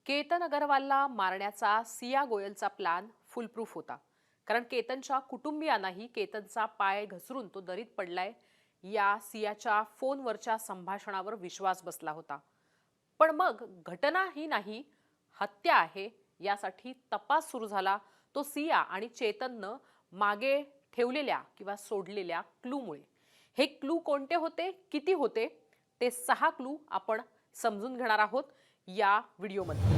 केतन अगरवालला मारण्याचा Siya गोयलचा plan foolproof होता. कारण केतनच्या कुटुंबियांनाही केतनचा पाय घसरून तो दरीत पडलाय या सियाच्या फोनवरच्या संभाषणावर विश्वास बसला होता. पण मग घटना ही नाही, हत्या आहे यासाठी तपास सुरू झाला तो सिया आणि चेतननं मागे ठेवलेल्या किंवा सोडलेल्या क्लूमुळे. हे क्लू कोणते होते, किती होते, ते 6 क्लू आपण समजून घेणार आहोत या व्हिडिओमध्ये.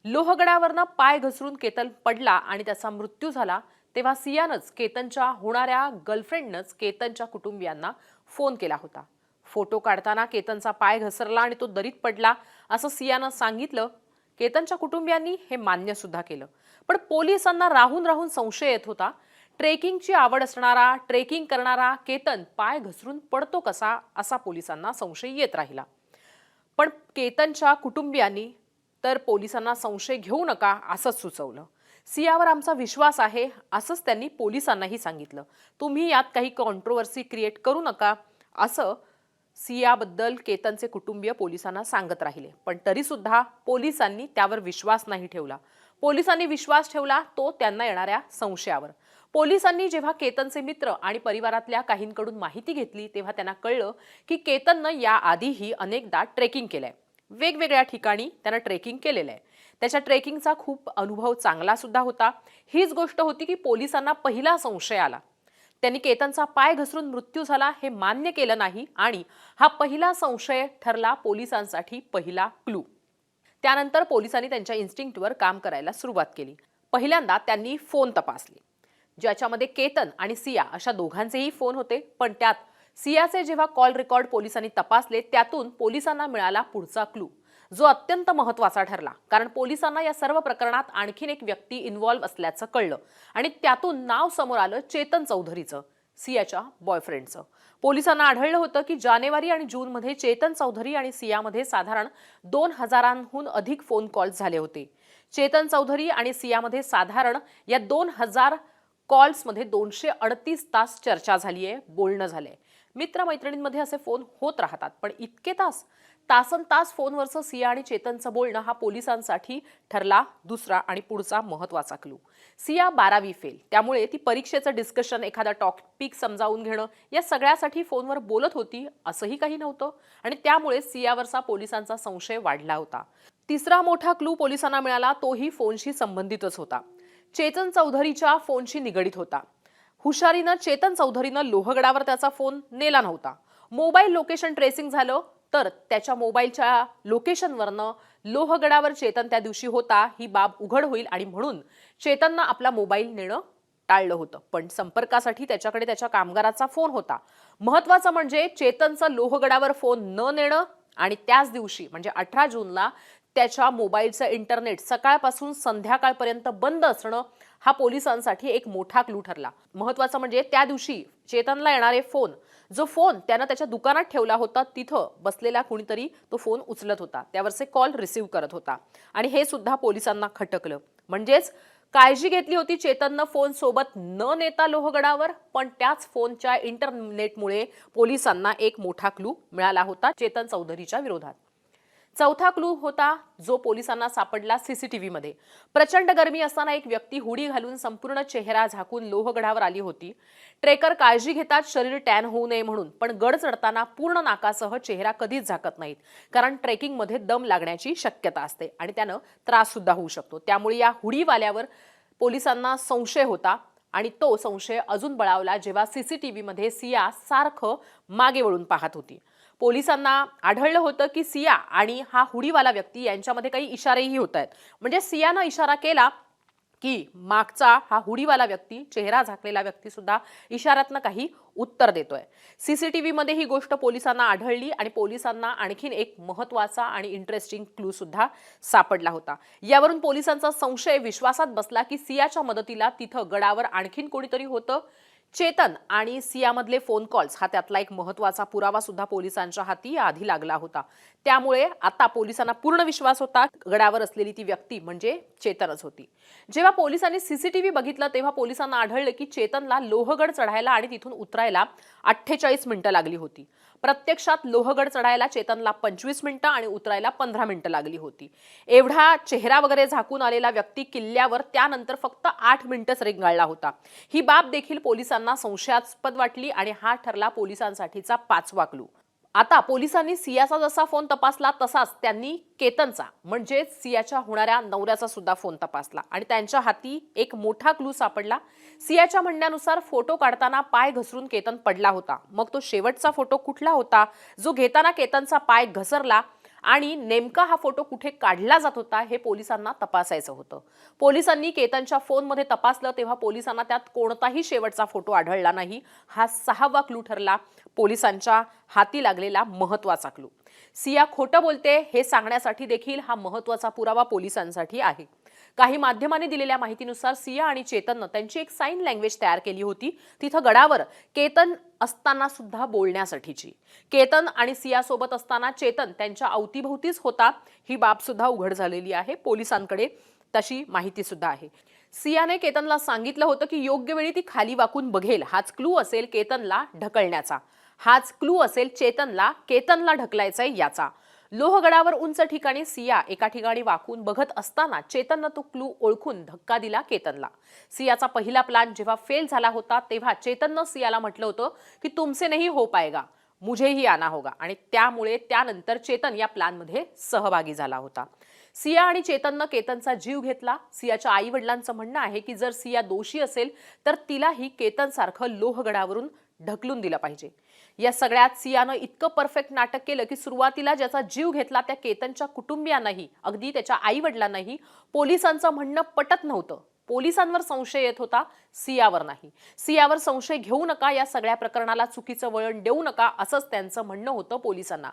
लोहगडावरनं पाय घसरून केतन पडला आणि त्याचा मृत्यू झाला तेव्हा सियानंच केतनच्या होणाऱ्या गर्लफ्रेंडनंच केतनच्या कुटुंबियांना फोन केला होता. फोटो काढताना केतनचा पाय घसरला आणि तो दरीत पडला असं सियानं सांगितलं. केतनच्या कुटुंबियांनी हे मान्य सुद्धा केलं. पण पोलिसांना राहून राहून संशय येत होता. ट्रेकिंगची आवड असणारा, ट्रेकिंग करणारा केतन पाय घसरून पडतो कसा, असा पोलिसांना संशय येत राहिला. पण केतनच्या कुटुंबियांनी तर पोलिसांना संशय घेऊ नका असंच सुचवलं. सियावर आमचा विश्वास आहे असंच त्यांनी पोलिसांनाही सांगितलं. तुम्ही यात काही कॉन्ट्रोवर्सी क्रिएट करू नका असं सियाबद्दल केतनचे कुटुंबीय पोलिसांना सांगत राहिले. पण तरी सुद्धा पोलिसांनी त्यावर विश्वास नाही ठेवला. पोलिसांनी विश्वास ठेवला तो त्यांना येणाऱ्या संशयावर. पोलिसांनी जेव्हा केतनचे मित्र आणि परिवारातल्या काहींकडून माहिती घेतली तेव्हा त्यांना कळलं की केतननं याआधीही अनेकदा ट्रेकिंग केलंय. वेगवेगळ्या ठिकाणी त्यानं ट्रेकिंग केलेलं आहे. त्याच्या ट्रेकिंगचा खूप अनुभव चांगला सुद्धा होता. हीच गोष्ट होती की पोलिसांना पहिला संशय आला. त्यांनी केतनचा पाय घसरून मृत्यू झाला हे मान्य केलं नाही आणि हा पहिला संशय ठरला पोलिसांसाठी पहिला क्लू. त्यानंतर पोलिसांनी त्यांच्या इन्स्टिंक्टवर काम करायला सुरुवात केली. पहिल्यांदा त्यांनी फोन तपासले, ज्याच्यामध्ये केतन आणि सिया अशा दोघांचेही फोन होते. पण त्यात सियाचे जेव्हा कॉल रेकॉर्ड पोलिसांनी तपासले त्यातून पोलिसांना मिळाला पुढचा क्लू, जो अत्यंत महत्त्वाचा ठरला. कारण पोलिसांना या सर्व प्रकरणात आणखीन एक व्यक्ती इन्व्हॉल्व असल्याचं कळलं आणि त्यातून नाव समोर आलं चेतन चौधरीचं, सियाच्या बॉयफ्रेंडचं. पोलिसांना आढळलं होतं की जानेवारी आणि जूनमध्ये चेतन चौधरी आणि सियामध्ये साधारण 2000हून अधिक फोन कॉल्स झाले होते. चेतन चौधरी आणि सियामध्ये साधारण या 2000 कॉल्समध्ये 238 तास चर्चा झाली आहे, बोलणं झालंय. मित्रमैत्रिणींमध्ये असे फोन होत राहतात. पण इतके तास, तासन तास फोनवरचं सिया आणि चेतनचं बोलणं हा पोलिसांसाठी ठरला दुसरा आणि पुढचा महत्त्वाचा क्लू. सिया 12वी फेल, त्यामुळे ती परीक्षेचं डिस्कशन, एखादा टॉपिक समजावून घेणं या सगळ्यासाठी फोनवर बोलत होती असंही काही नव्हतं आणि त्यामुळे सियावरचा पोलिसांचा संशय वाढला होता. तिसरा मोठा क्लू पोलिसांना मिळाला, तोही फोनशी संबंधितच होता. चेतन चौधरीच्या फोनशी निगडीत होता. हुशारीनं चेतन चौधरीनं लोहगडावर त्याचा फोन नेला नव्हता. मोबाईल लोकेशन ट्रेसिंग झालं तर त्याच्या मोबाईलच्या लोकेशनवरनं लोहगडावर चेतन त्या दिवशी होता ही बाब उघड होईल आणि म्हणून चेतननं आपला मोबाईल नेणं टाळलं होतं. पण संपर्कासाठी त्याच्याकडे त्याच्या कामगाराचा फोन होता. महत्त्वाचं म्हणजे चेतनचं लोहगडावर फोन न नेणं आणि त्याच दिवशी म्हणजे 18 जूनला त्याच्या मोबाईलचं इंटरनेट सकाळपासून संध्याकाळपर्यंत बंद असणं हा पोलिसांसाठी एक मोठा क्लू ठरला. महत्त्वाचं म्हणजे त्या दिवशी चेतनला येणारे फोन, जो फोन त्यानं त्याच्या दुकानात ठेवला होता तिथं बसलेला कुणीतरी तो फोन उचलत होता, त्यावरचे कॉल रिसीव्ह करत होता आणि हे सुद्धा पोलिसांना खटकलं. म्हणजेच काळजी घेतली होती चेतननं फोन सोबत न नेता लोहगडावर, पण त्याच फोनच्या इंटरनेटमुळे पोलिसांना एक मोठा क्लू मिळाला होता चेतन चौधरीच्या विरोधात. चौथा क्लू होता जो पोलिसांना सापडला सीसीटीव्हीमध्ये. प्रचंड गरमी असताना एक व्यक्ती हुडी घालून संपूर्ण चेहरा झाकून लोहगडावर आली होती. ट्रेकर काळजी घेतात शरीर टॅन होऊ नये म्हणून, पण गड चढताना पूर्ण नाकासह चेहरा कधीच झाकत नाहीत. कारण ट्रेकिंगमध्ये दम लागण्याची शक्यता असते आणि त्यानं त्रास सुद्धा होऊ शकतो. त्यामुळे या हुडीवाल्यावर पोलिसांना संशय होता आणि तो संशय अजून बळावला जेव्हा सीसीटीव्हीमध्ये सिया सारखं मागे वळून पाहत होती. पोलिसांना आढळलं होतं की सिया आणि हा हुडीवाला व्यक्ती यांच्यामध्ये काही इशारेही होत आहेत. म्हणजे सियानं इशारा केला की मागचा हा हुडीवाला व्यक्ती, चेहरा झाकलेला व्यक्ती सुद्धा इशाऱ्यातनं काही उत्तर देतोय. सीसीटीव्हीमध्ये ही गोष्ट पोलिसांना आढळली आणि पोलिसांना आणखीन एक महत्त्वाचा आणि इंटरेस्टिंग क्लू सुद्धा सापडला होता. यावरून पोलिसांचा संशय विश्वासात बसला की सियाच्या मदतीला तिथं गडावर आणखीन कोणीतरी होतं. चेतन आणि सियामधले फोन कॉल्स हा त्यातला एक महत्त्वाचा पुरावा सुद्धा पोलिसांच्या हाती आधी लागला होता. त्यामुळे आता पोलिसांना पूर्ण विश्वास होता गडावर असलेली ती व्यक्ती म्हणजे चेतनच होती. जेव्हा पोलिसांनी सीसीटीव्ही बघितलं तेव्हा पोलिसांना आढळलं की चेतनला लोहगड चढायला आणि तिथून उतरायला 48 मिनिटं लागली होती. प्रत्यक्षात लोहगड चढायला चेतनला 25 मिनिटं आणि उतरायला 15 मिनिटं लागली होती. एवढा चेहरा वगैरे झाकून आलेला व्यक्ती किल्ल्यावर त्यानंतर फक्त 8 मिनिटंच रेंगाळला होता. ही बाब देखील पोलिसांना संशयास्पद वाटली आणि हा ठरला पोलिसांसाठीचा 5वा क्लू. आता पोलिसांनी सियाचा जसा फोन तपासला तसाच त्यांनी केतनचा म्हणजे सियाच्या होणाऱ्या नवऱ्याचा सुद्धा फोन तपासला आणि त्यांच्या हाती एक मोठा क्लू सापडला. सियाच्या म्हणण्यानुसार फोटो काढताना पाय घसरून केतन पडला होता. मग तो शेवटचा फोटो कुठला होता जो घेताना केतनचा पाय घसरला आणि नेमका हा फोटो कुठे काढला जात होता हे पोलिसांना तपासायचं होतं. पोलिसांनी केतनच्या फोनमध्ये तपासलं तेव्हा पोलिसांना त्यात कोणताही शेवटचा फोटो आढळला नाही. हा 6वा क्लू ठरला पोलिसांच्या हाती लागलेला महत्त्वाचा क्लू. सिया खोटं बोलते हे सांगण्यासाठी देखील हा महत्त्वाचा पुरावा पोलिसांसाठी आहे. काही माध्यमांनी दिलेल्या माहितीनुसार सिया आणि चेतननं त्यांची एक साइन लँग्वेज तयार केली होती. तिथं गडावर केतन असताना सुद्धा बोलण्यासाठीची. केतन आणि सिया सोबत असताना चेतन त्यांच्या अवतीभोवतीच होता. ही बाब सुद्धा उघड झालेली आहे. पोलिसांकडे तशी माहिती सुद्धा आहे. सियाने केतनला सांगितलं होतं की योग्य वेळी ती खाली वाकून बघेल. हाच क्लू असेल केतनला ढकलण्याचा. हाच क्लू असेल केतनला ढकलायचंय याचा. लोहगडावर उंच ठिकाणी सिया एका ठिकाणी वाकून बघत असताना चेतननं तो क्लू ओळखून धक्का दिला केतनला. सियाचा पहिला प्लान जेव्हा फेल झाला होता तेव्हा चेतननं सियाला म्हटलं होतं की तुमसे नहीं हो पाएगा, मुझे ही आना होगा आणि त्यामुळे त्यानंतर चेतन या प्लॅनमध्ये सहभागी झाला होता. सिया आणि चेतननं केतनचा जीव घेतला. सियाच्या आई वडिलांचं म्हणणं आहे की जर सिया दोषी असेल तर तिलाही केतनसारखं लोहगडावरून ढकलून दिलं पाहिजे. या सगळ्यात सियानं इतकं परफेक्ट नाटक केलं की सुरुवातीला ज्याचा जीव घेतला त्या केतनच्या कुटुंबियांनाही अगदी त्याच्या आई वडिलांनाही पोलिसांचं म्हणणं पटत नव्हतं. पोलिसांवर संशय येत होता, सियावर नाही. सियावर संशय घेऊ नका, या सगळ्या प्रकरणाला चुकीचं वळण देऊ नका असंच त्यांचं म्हणणं होतं पोलिसांना.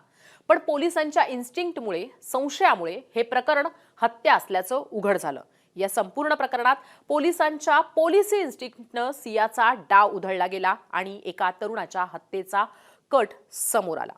पण पोलिसांच्या इन्स्टिंक्टमुळे संशयामुळे हे प्रकरण हत्या असल्याचं उघड झालं. या संपूर्ण प्रकरणात पोलिसांच्या पॉलिसी इन्स्टिंक्टनं सियाचा डाव उधळला गेला आणि एका तरुणाच्या हत्येचा कट समोर आला.